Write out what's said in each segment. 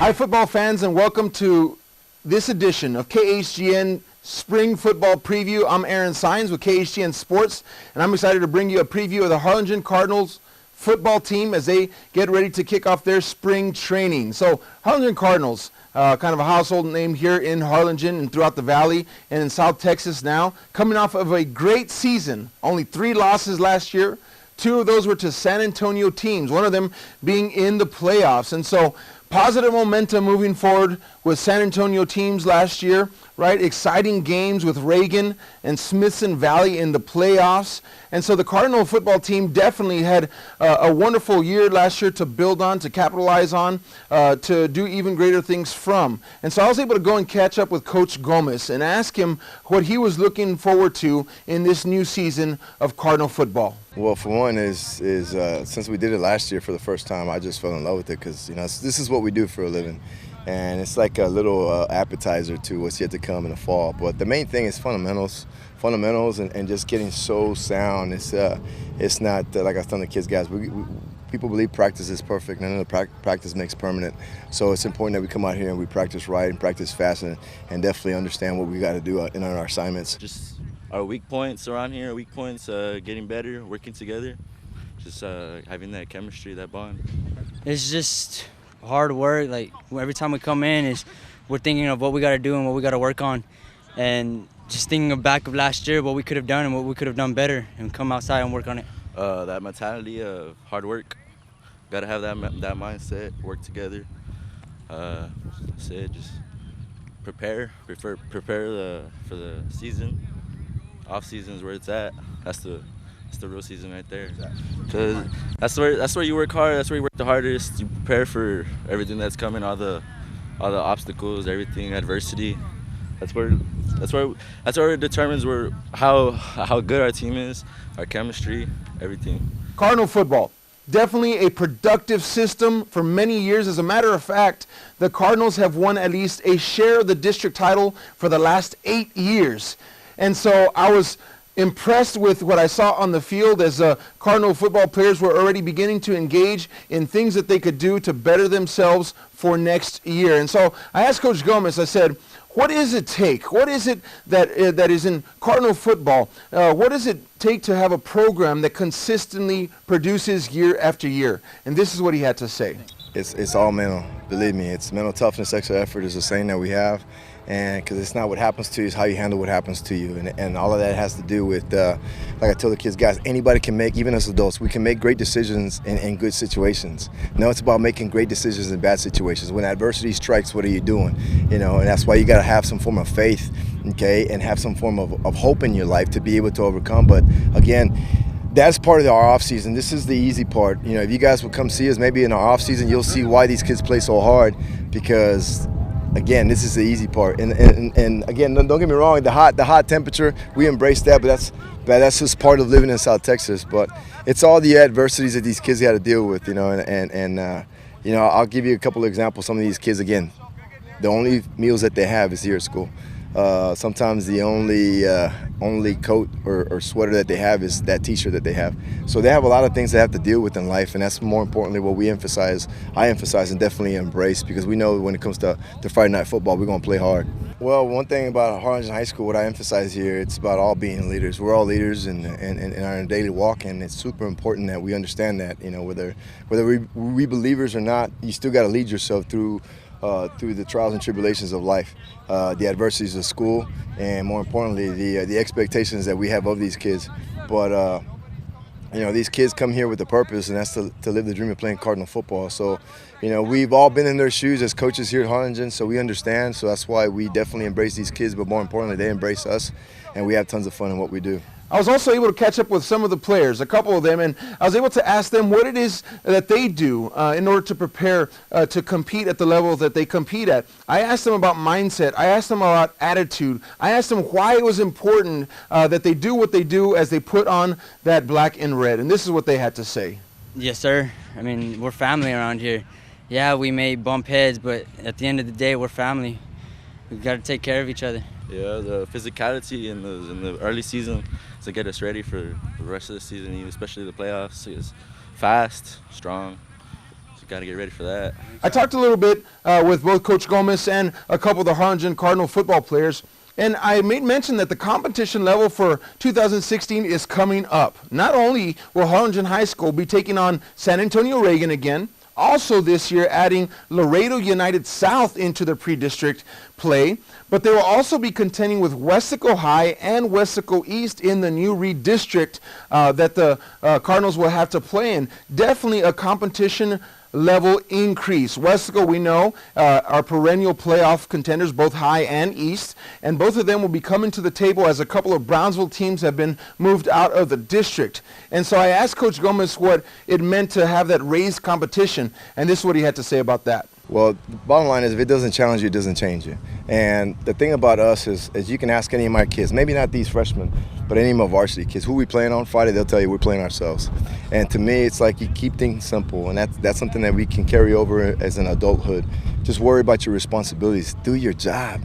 Hi, football fans, and welcome to this edition of KHGN Spring Football Preview. I'm Aaron Saenz with KHCISD Sports, and I'm excited to bring you a preview of the Harlingen Cardinals football team as they get ready to kick off their spring training. So, Harlingen Cardinals, kind of a household name here in Harlingen and throughout the Valley and in South Texas now, coming off of a great season. Only 3 losses last year. 2 of those were to San Antonio teams, one of them being in the playoffs. And so, positive momentum moving forward with San Antonio teams last year, right? Exciting games with Reagan and Smithson Valley in the playoffs. And so the Cardinal football team definitely had a wonderful year last year to build on, to capitalize on, to do even greater things from. And so I was able to go and catch up with Coach Gomez and ask him what he was looking forward to in this new season of Cardinal football. Well, for one, since we did it last year for the first time, I just fell in love with it because, this is what we do for a living. And it's like a little appetizer to what's yet to come in the fall. But the main thing is fundamentals and just getting so sound. It's not, like I was telling the kids, guys, people believe practice is perfect, and then practice makes permanent. So it's important that we come out here and we practice right and practice fast and definitely understand what we got to do in our assignments. Just our weak points around here, getting better, working together, just having that chemistry, that bond. It's just hard work. Like every time we come in, we're thinking of what we got to do and what we got to work on, and just thinking back of last year, what we could have done and what we could have done better, and come outside and work on it. That mentality of hard work, got to have that mindset, work together. That's it. Just prepare for the season. Off season is where it's at. That's the real season right there. Because that's where you work hard. That's where you work the hardest. You prepare for everything that's coming, all the obstacles, everything, adversity. That's where it determines how good our team is, our chemistry, everything. Cardinal football, definitely a productive system for many years. As a matter of fact, the Cardinals have won at least a share of the district title for the last 8 years. And so I was impressed with what I saw on the field as Cardinal football players were already beginning to engage in things that they could do to better themselves for next year. And so I asked Coach Gomez, I said, what does it take? What is it that is in Cardinal football? What does it take to have a program that consistently produces year after year? And this is what he had to say. It's all mental. Believe me, it's mental toughness, extra effort is a saying that we have. And because it's not what happens to you, it's how you handle what happens to you. And all of that has to do with, like I tell the kids, guys, anybody can make, even as adults, we can make great decisions in good situations. No, it's about making great decisions in bad situations. When adversity strikes, what are you doing? And that's why you got to have some form of faith, okay, and have some form of hope in your life to be able to overcome. But again, that's part of our off season. This is the easy part. If you guys will come see us maybe in our off season, you'll see why these kids play so hard, because again, this is the easy part, and again, don't get me wrong. The hot temperature, we embrace that, but that's just part of living in South Texas. But it's all the adversities that these kids got to deal with, I'll give you a couple of examples. Some of these kids, again, the only meals that they have is here at school. Sometimes the only coat or sweater that they have is that T-shirt that they have. So they have a lot of things they have to deal with in life, and that's more importantly what I emphasize and definitely embrace, because we know when it comes to Friday night football, we're going to play hard. Well, one thing about Harlingen High School, what I emphasize here, it's about all being leaders. We're all leaders in our daily walk, and it's super important that we understand that. Whether we believers or not, you still got to lead yourself through the trials and tribulations of life, the adversities of school, and more importantly, the expectations that we have of these kids. But these kids come here with a purpose, and that's to live the dream of playing Cardinal football. So, we've all been in their shoes as coaches here at Harlingen, so we understand. So that's why we definitely embrace these kids, but more importantly, they embrace us, and we have tons of fun in what we do. I was also able to catch up with some of the players, a couple of them, and I was able to ask them what it is that they do in order to prepare to compete at the level that they compete at. I asked them about mindset. I asked them about attitude. I asked them why it was important that they do what they do as they put on that black and red. And this is what they had to say. Yes, sir. I mean, we're family around here. Yeah, we may bump heads, but at the end of the day, we're family. We've got to take care of each other. Yeah, the physicality in the early season to get us ready for the rest of the season, especially the playoffs, is fast, strong. got to get ready for that. I talked a little bit with both Coach Gomez and a couple of the Harlingen Cardinal football players, and I made mention that the competition level for 2016 is coming up. Not only will Harlingen High School be taking on San Antonio Reagan again, also this year adding Laredo United South into their pre-district play, but they will also be contending with Wesco High and Wesco East in the new redistrict that the Cardinals will have to play in. Definitely a competition level increase. Wesco, we know, are perennial playoff contenders, both high and east, and both of them will be coming to the table as a couple of Brownsville teams have been moved out of the district. And so I asked Coach Gomez what it meant to have that raised competition, and this is what he had to say about that. Well, the bottom line is if it doesn't challenge you, it doesn't change you. And the thing about us is you can ask any of my kids, maybe not these freshmen, but any of my varsity kids, who we playing on Friday, they'll tell you we're playing ourselves. And to me, it's like you keep things simple, and that's something that we can carry over as an adulthood. Just worry about your responsibilities. Do your job,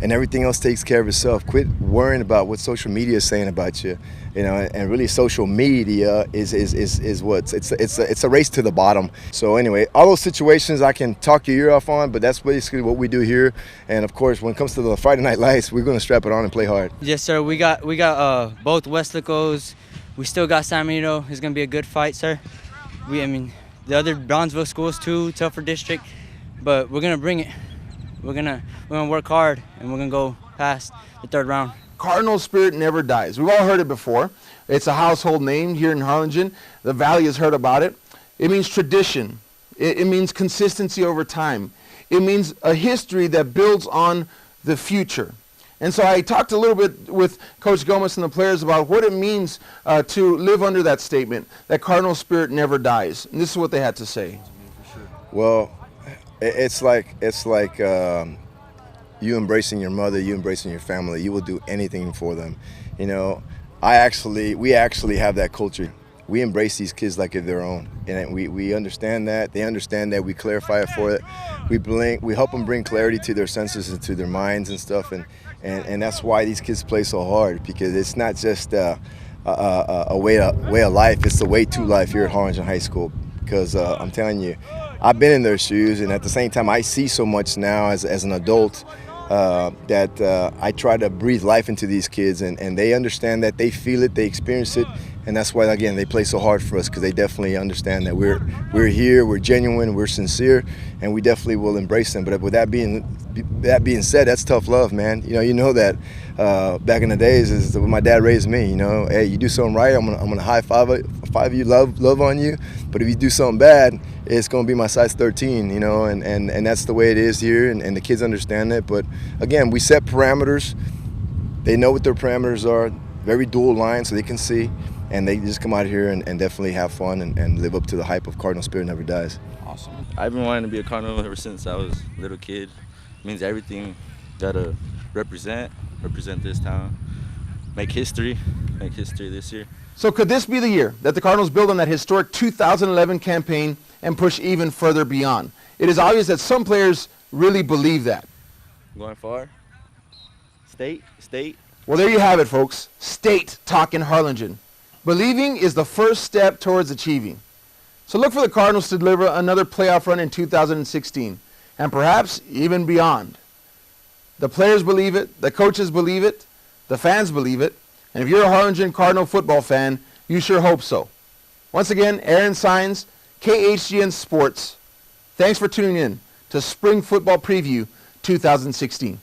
and everything else takes care of itself. Quit worrying about what social media is saying about you. You know, and really social media is what it's a race to the bottom. So anyway, all those situations I can talk your ear off on, but that's basically what we do here. And of course, when it comes to the Friday Night Lights, we're going to strap it on and play hard. Yes, sir. We got both Westlacos. We still got San Benito. It's gonna be a good fight, sir. I mean, the other Brownsville schools too, tougher district, but we're gonna bring it. We're gonna work hard, and we're gonna go past the third round. Cardinal spirit never dies. We've all heard it before. It's a household name here in Harlingen. The Valley has heard about it. It means tradition. It means consistency over time. It means a history that builds on the future. And so I talked a little bit with Coach Gomez and the players about what it means to live under that statement, that Cardinal spirit never dies. And this is what they had to say. Well, it's like you embracing your mother, you embracing your family. You will do anything for them. You know, we actually have that culture. We embrace these kids like they're their own, and we understand that. They understand that. We clarify it for it. We help them bring clarity to their senses and to their minds and stuff, and that's why these kids play so hard, because it's not just a way of life. It's the way to life here at Harlingen High School. Because I'm telling you, I've been in their shoes, and at the same time, I see so much now as an adult. That I try to breathe life into these kids, and they understand that, they feel it, they experience it, and that's why, again, they play so hard for us, because they definitely understand that we're here, we're genuine, we're sincere, and we definitely will embrace them. But with that being said, that's tough love, man. You know that back in the days is when my dad raised me. You know, hey, you do something right, I'm gonna high five you, love on you. But if you do something bad, it's gonna be my size 13. You know, and that's the way it is here, and the kids understand that. But again, we set parameters. They know what their parameters are. Very dual line, so they can see. And they just come out here and definitely have fun and live up to the hype of Cardinal Spirit Never Dies. Awesome. I've been wanting to be a Cardinal ever since I was a little kid. It means everything. Gotta represent this town, make history this year. So could this be the year that the Cardinals build on that historic 2011 campaign and push even further beyond? It is obvious that some players really believe that. Going far. State. Well, there you have it, folks. State talk in Harlingen. Believing is the first step towards achieving. So look for the Cardinals to deliver another playoff run in 2016, and perhaps even beyond. The players believe it, the coaches believe it, the fans believe it, and if you're a Harlingen Cardinal football fan, you sure hope so. Once again, Aaron Saenz, KHGN Sports. Thanks for tuning in to Spring Football Preview 2016.